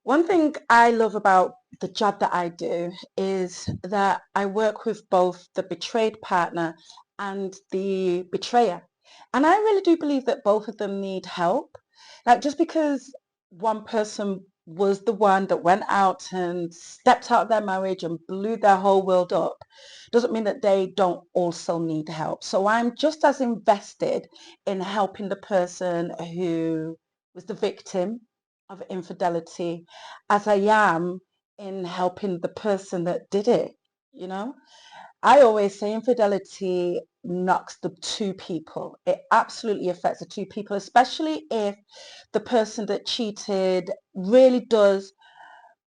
One thing I love about the job that I do is that I work with both the betrayed partner and the betrayer. And I really do believe that both of them need help. Like just because one person was the one that went out and stepped out of their marriage and blew their whole world up doesn't mean that they don't also need help. So I'm just as invested in helping the person who was the victim of infidelity as I am in helping the person that did it, you know? I always say infidelity knocks the two people. It absolutely affects the two people, especially if the person that cheated really does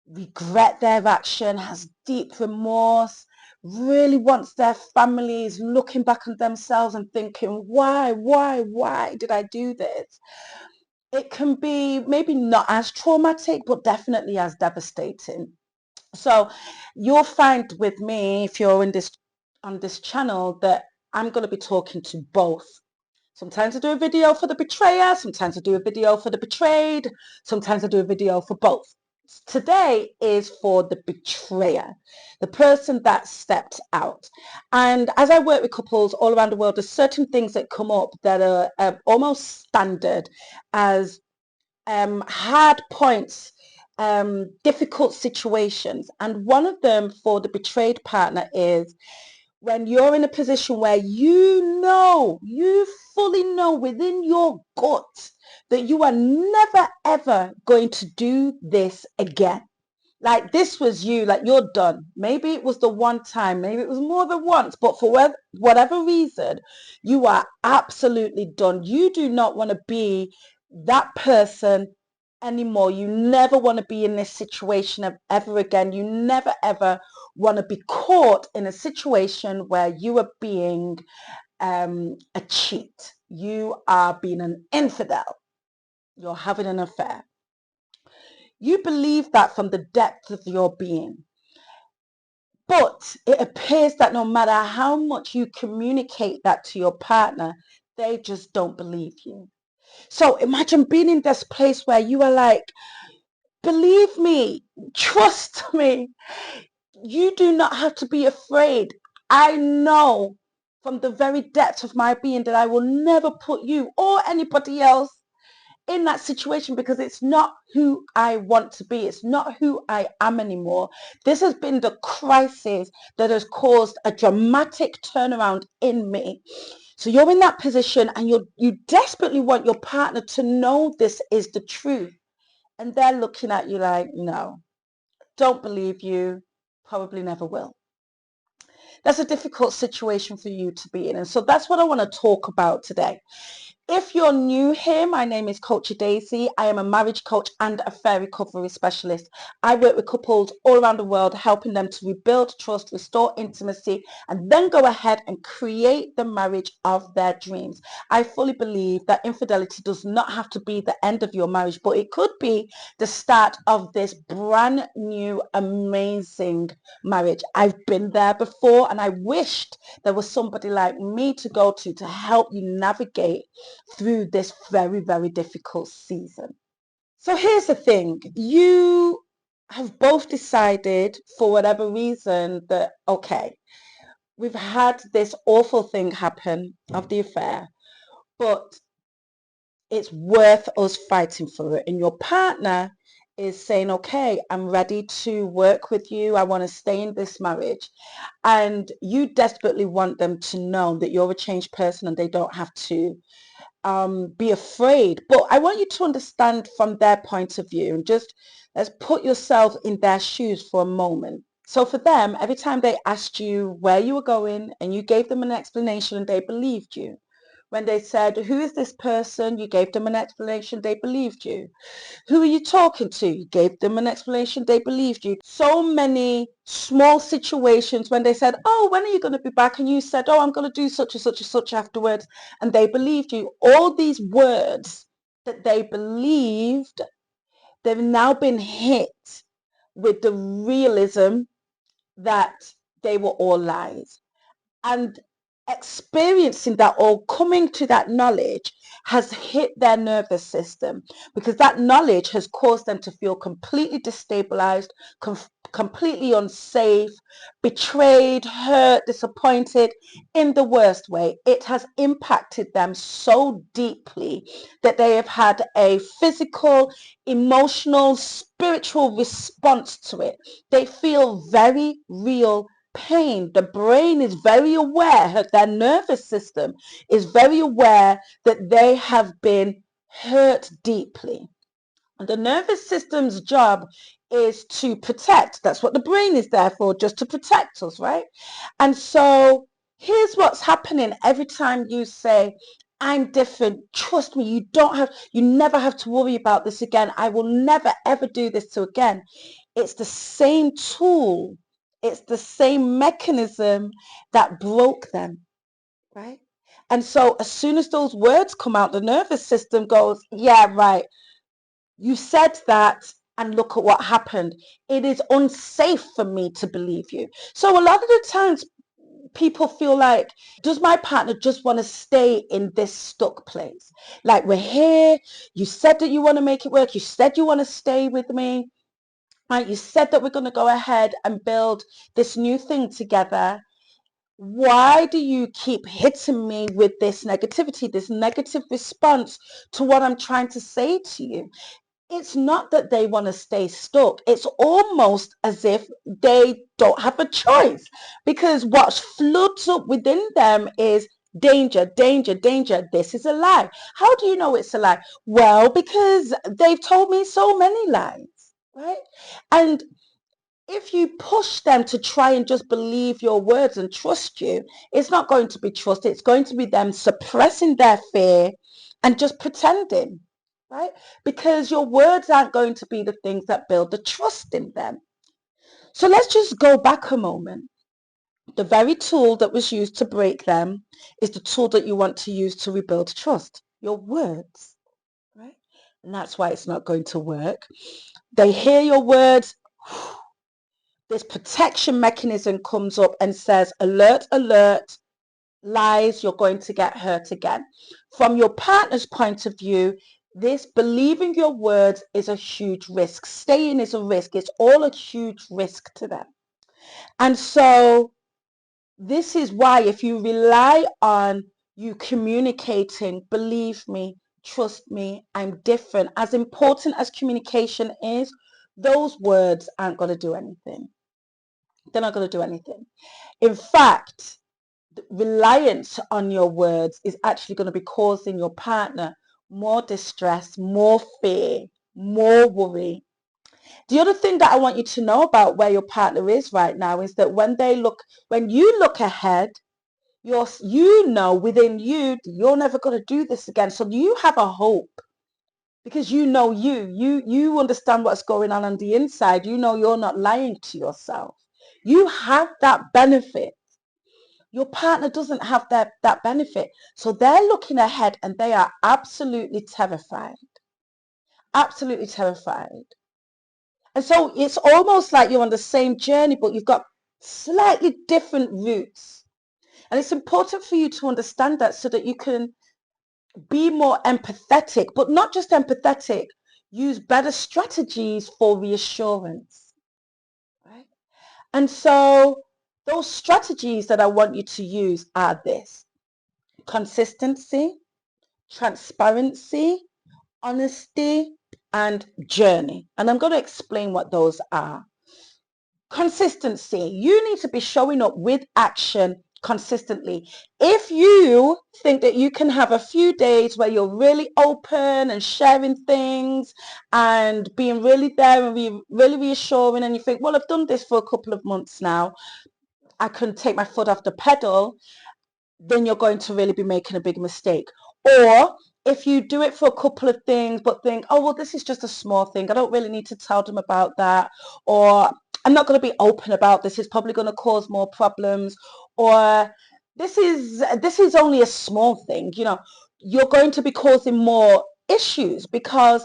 regret their action, has deep remorse, really wants their families looking back on themselves and thinking, why did I do this? It can be maybe not as traumatic, but definitely as devastating. So you'll find with me, if you're in this on this channel, that I'm going to be talking to both. Sometimes I do a video for the betrayer, sometimes I do a video for the betrayed, sometimes I do a video for both. Today is for the betrayer, the person that stepped out. And as I work with couples all around the world, there's certain things that come up that are almost standard as hard points, difficult situations. And one of them for the betrayed partner is when you're in a position where you fully know within your gut that you are never ever going to do this again. Like this was you, like you're done. Maybe it was the one time, maybe it was more than once, but for whatever reason, you are absolutely done. You do not want to be that person anymore. You never want to be in this situation ever again. You never ever want to be caught in a situation where you are being a cheat. You are being an infidel. You're having an affair. You believe that from the depth of your being. But it appears that no matter how much you communicate that to your partner, they just don't believe you. So imagine being in this place where you are like, believe me, trust me, you do not have to be afraid. I know from the very depth of my being that I will never put you or anybody else in that situation because it's not who I want to be. It's not who I am anymore. This has been the crisis that has caused a dramatic turnaround in me. So you're in that position and you desperately want your partner to know this is the truth. And they're looking at you like, no, don't believe you, probably never will. That's a difficult situation for you to be in. And so that's what I want to talk about today. If you're new here, my name is Coach Daisy. I am a marriage coach and affair recovery specialist. I work with couples all around the world, helping them to rebuild trust, restore intimacy, and then go ahead and create the marriage of their dreams. I fully believe that infidelity does not have to be the end of your marriage, but it could be the start of this brand new, amazing marriage. I've been there before, and I wished there was somebody like me to go to help you navigate through this very, very difficult season. So here's the thing. You have both decided for whatever reason that, okay, we've had this awful thing happen of the affair, but it's worth us fighting for it. And your partner is saying, okay, I'm ready to work with you. I want to stay in this marriage. And you desperately want them to know that you're a changed person and they don't have to be afraid. But I want you to understand from their point of view and just let's put yourself in their shoes for a moment. So for them, every time they asked you where you were going and you gave them an explanation and they believed you. When they said, who is this person? You gave them an explanation, they believed you. Who are you talking to? You gave them an explanation, they believed you. So many small situations when they said, oh, when are you going to be back? And you said, oh, I'm going to do such and such and such afterwards. And they believed you. All these words that they believed, they've now been hit with the realism that they were all lies. And experiencing that or coming to that knowledge has hit their nervous system, because that knowledge has caused them to feel completely destabilized, completely unsafe, betrayed, hurt, disappointed in the worst way. It has impacted them so deeply that they have had a physical, emotional, spiritual response to it. They feel very real pain. The brain is very aware, their nervous system is very aware that they have been hurt deeply. And the nervous system's job is to protect. That's what the brain is there for, just to protect us, right? And so here's what's happening every time you say, I'm different. Trust me, you never have to worry about this again. I will never, ever do this to again. It's the same tool. It's the same mechanism that broke them, right? And so as soon as those words come out, the nervous system goes, yeah, right. You said that, and look at what happened. It is unsafe for me to believe you. So a lot of the times people feel like, does my partner just want to stay in this stuck place? Like, we're here. You said that you want to make it work. You said you want to stay with me. Right? You said that we're going to go ahead and build this new thing together. Why do you keep hitting me with this negativity, this negative response to what I'm trying to say to you? It's not that they want to stay stuck. It's almost as if they don't have a choice, because what floods up within them is danger, danger, danger. This is a lie. How do you know it's a lie? Well, because they've told me so many lies, right? And if you push them to try and just believe your words and trust you, it's not going to be trust. It's going to be them suppressing their fear and just pretending, right? Because your words aren't going to be the things that build the trust in them. So let's just go back a moment. The very tool that was used to break them is the tool that you want to use to rebuild trust, your words, right? And that's why it's not going to work. They hear your words. This protection mechanism comes up and says, alert, alert, lies, you're going to get hurt again. From your partner's point of view, this believing your words is a huge risk. Staying is a risk. It's all a huge risk to them. And so this is why, if you rely on you communicating, believe me, trust me, I'm different, as important as communication is, those words aren't going to do anything. They're not going to do anything. In fact, reliance on your words is actually going to be causing your partner more distress, more fear, more worry. The other thing that I want you to know about where your partner is right now is that when you look ahead, you know within you, you're never going to do this again. So you have a hope, because you know you understand what's going on the inside. You know you're not lying to yourself. You have that benefit. Your partner doesn't have that benefit. So they're looking ahead and they are absolutely terrified. Absolutely terrified. And so it's almost like you're on the same journey, but you've got slightly different routes. And it's important for you to understand that so that you can be more empathetic, but not just empathetic, use better strategies for reassurance. Right? And so those strategies that I want you to use are this: consistency, transparency, honesty, and journey. And I'm going to explain what those are. Consistency. You need to be showing up with action consistently. If you think that you can have a few days where you're really open and sharing things and being really there and really reassuring, and you think, well, I've done this for a couple of months now, I can take my foot off the pedal, then you're going to really be making a big mistake. Or if you do it for a couple of things but think, oh, well, this is just a small thing, I don't really need to tell them about that, or I'm not going to be open about this, it's probably going to cause more problems, or this is only a small thing, you're going to be causing more issues, because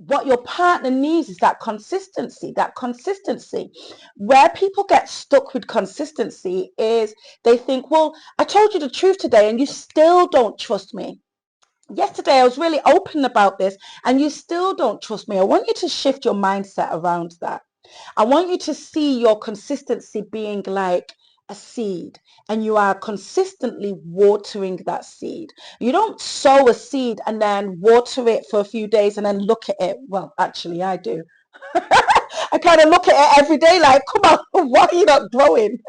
what your partner needs is that consistency, Where people get stuck with consistency is they think, well, I told you the truth today and you still don't trust me. Yesterday I was really open about this and you still don't trust me. I want you to shift your mindset around that. I want you to see your consistency being like a seed, and you are consistently watering that seed. You don't sow a seed and then water it for a few days and then look at it. Well, actually, I do. I kind of look at it every day like, come on, why are you not growing?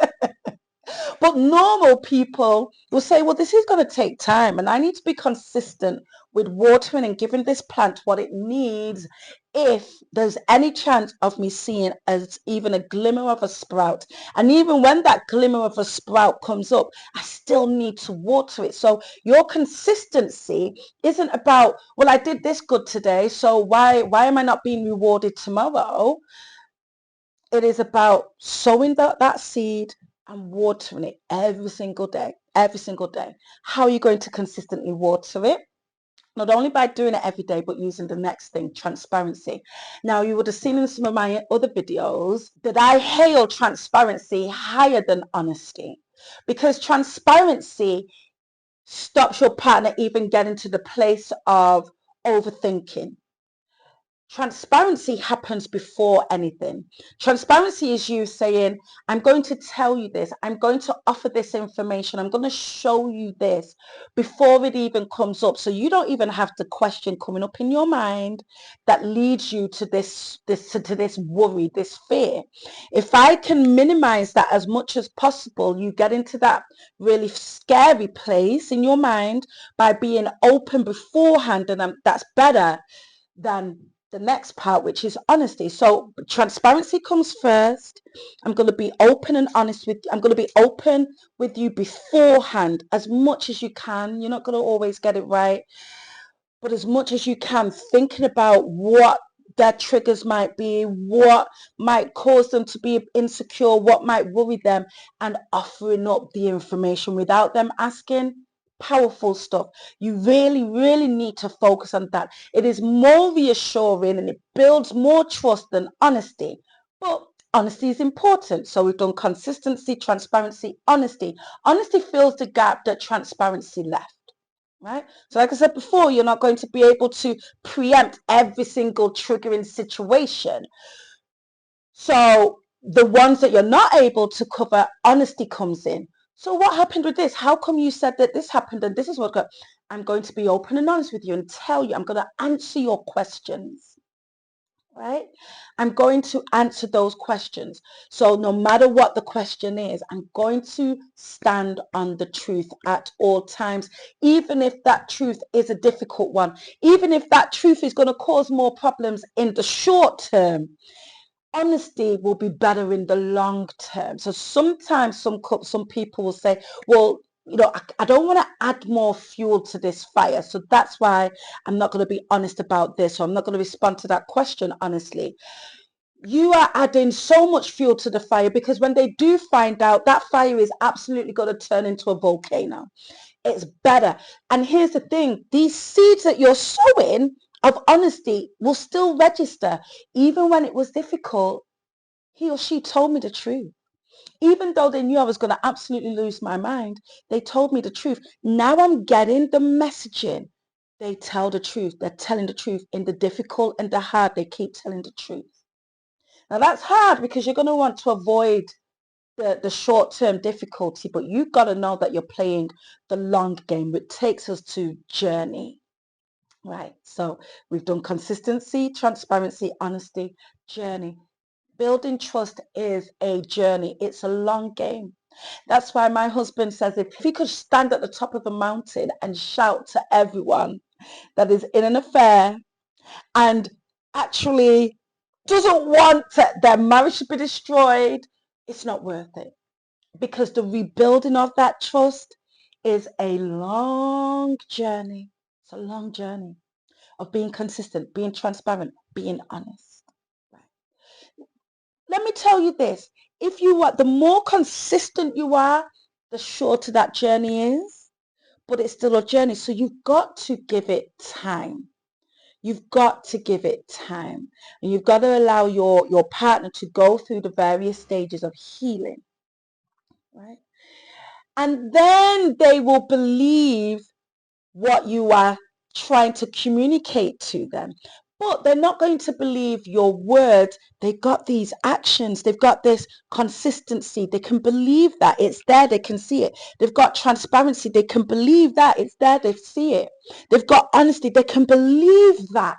But normal people will say, well, this is going to take time and I need to be consistent with watering and giving this plant what it needs if there's any chance of me seeing as even a glimmer of a sprout. And even when that glimmer of a sprout comes up, I still need to water it. So your consistency isn't about, well, I did this good today, so why am I not being rewarded tomorrow? It is about sowing that seed and watering it every single day, every single day. How are you going to consistently water it? Not only by doing it every day, but using the next thing, transparency. Now, you would have seen in some of my other videos that I hail transparency higher than honesty, because transparency stops your partner even getting to the place of overthinking. Transparency happens before anything. Transparency is you saying, I'm going to tell you this. I'm going to offer this information. I'm going to show you this before it even comes up. So you don't even have the question coming up in your mind that leads you to this worry, this fear. If I can minimize that as much as possible, you get into that really scary place in your mind by being open beforehand. And that's better than the next part, which is honesty. So transparency comes first. I'm going to be open and honest with you. I'm going to be open with you beforehand as much as you can. You're not going to always get it right, but as much as you can, thinking about what their triggers might be, what might cause them to be insecure, what might worry them, and offering up the information without them asking. Powerful stuff. You really, really need to focus on that. It is more reassuring and it builds more trust than honesty. But honesty is important. So we've done consistency, transparency, honesty. Honesty fills the gap that transparency left. Right? So like I said before, you're not going to be able to preempt every single triggering situation. So the ones that you're not able to cover, honesty comes in. So what happened with this? How come you said that this happened and this is what I'm going to be open and honest with you and tell you. I'm going to answer your questions. Right? I'm going to answer those questions. So no matter what the question is, I'm going to stand on the truth at all times, even if that truth is a difficult one, even if that truth is going to cause more problems in the short term. Honesty will be better in the long term. So sometimes some people will say, well, I don't want to add more fuel to this fire. So that's why I'm not going to be honest about this, or I'm not going to respond to that question honestly. You are adding so much fuel to the fire, because when they do find out, that fire is absolutely going to turn into a volcano. It's better. And here's the thing, these seeds that you're sowing of honesty will still register. Even when it was difficult, he or she told me the truth. Even though they knew I was going to absolutely lose my mind, they told me the truth. Now I'm getting the messaging. They tell the truth. They're telling the truth. In the difficult and the hard, they keep telling the truth. Now that's hard, because you're going to want to avoid the short-term difficulty, but you've got to know that you're playing the long game, which takes us to journey. Right. So we've done consistency, transparency, honesty, journey. Building trust is a journey. It's a long game. That's why my husband says if he could stand at the top of a mountain and shout to everyone that is in an affair and actually doesn't want their marriage to be destroyed, it's not worth it. Because the rebuilding of that trust is a long journey. It's a long journey of being consistent, being transparent, being honest. Right. Let me tell you this. If you are, the more consistent you are, the shorter that journey is. But it's still a journey. So you've got to give it time. You've got to give it time, and you've got to allow your partner to go through the various stages of healing, right? And then they will believe what you are trying to communicate to them. But they're not going to believe your words. They've got these actions. They've got this consistency. They can believe that it's there. They can see it. They've got transparency. They can believe that it's there. They see it. They've got honesty. They can believe that,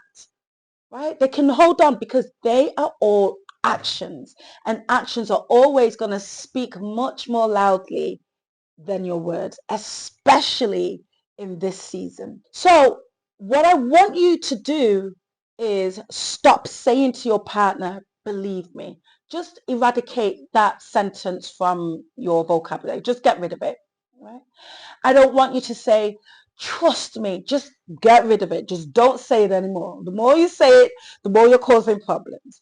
right? They can hold on because they are all actions. And actions are always going to speak much more loudly than your words, especially in this season. So what I want you to do is stop saying to your partner, believe me. Just eradicate that sentence from your vocabulary. Just get rid of it, right? I don't want you to say, trust me. Just get rid of it. Just don't say it anymore. The more you say it, the more you're causing problems.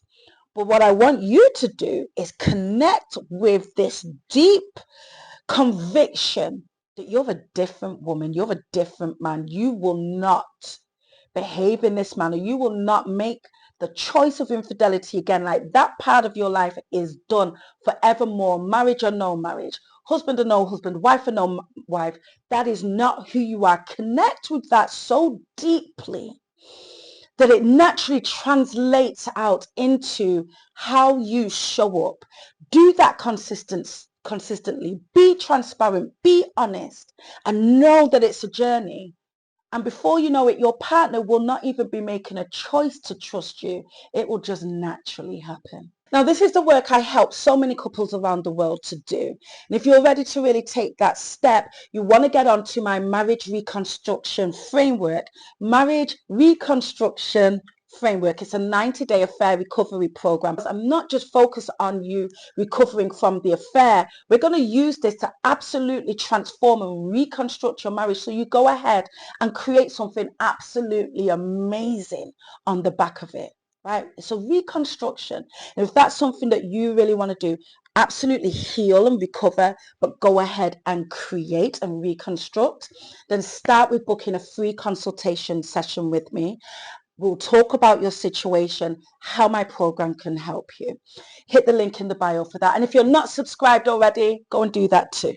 But what I want you to do is connect with this deep conviction that you're a different woman, you're a different man. You will not behave in this manner. You will not make the choice of infidelity again. Like, that part of your life is done forevermore. Marriage or no marriage, husband or no husband, wife or no wife. That is not who you are. Connect with that so deeply that it naturally translates out into how you show up. Do that consistently. Be transparent, be honest, and know that it's a journey. And before you know it, your partner will not even be making a choice to trust you. It will just naturally happen. Now, this is the work I help so many couples around the world to do. And if you're ready to really take that step, you want to get onto my marriage reconstruction framework. Marriage reconstruction framework. It's a 90-day affair recovery program. I'm not just focused on you recovering from the affair. We're going to use this to absolutely transform and reconstruct your marriage so you go ahead and create something absolutely amazing on the back of it. Right? It's a reconstruction. And if that's something that you really want to do, absolutely heal and recover, but go ahead and create and reconstruct, then start with booking a free consultation session with me. We'll talk about your situation, how my program can help you. Hit the link in the bio for that. And if you're not subscribed already, go and do that too.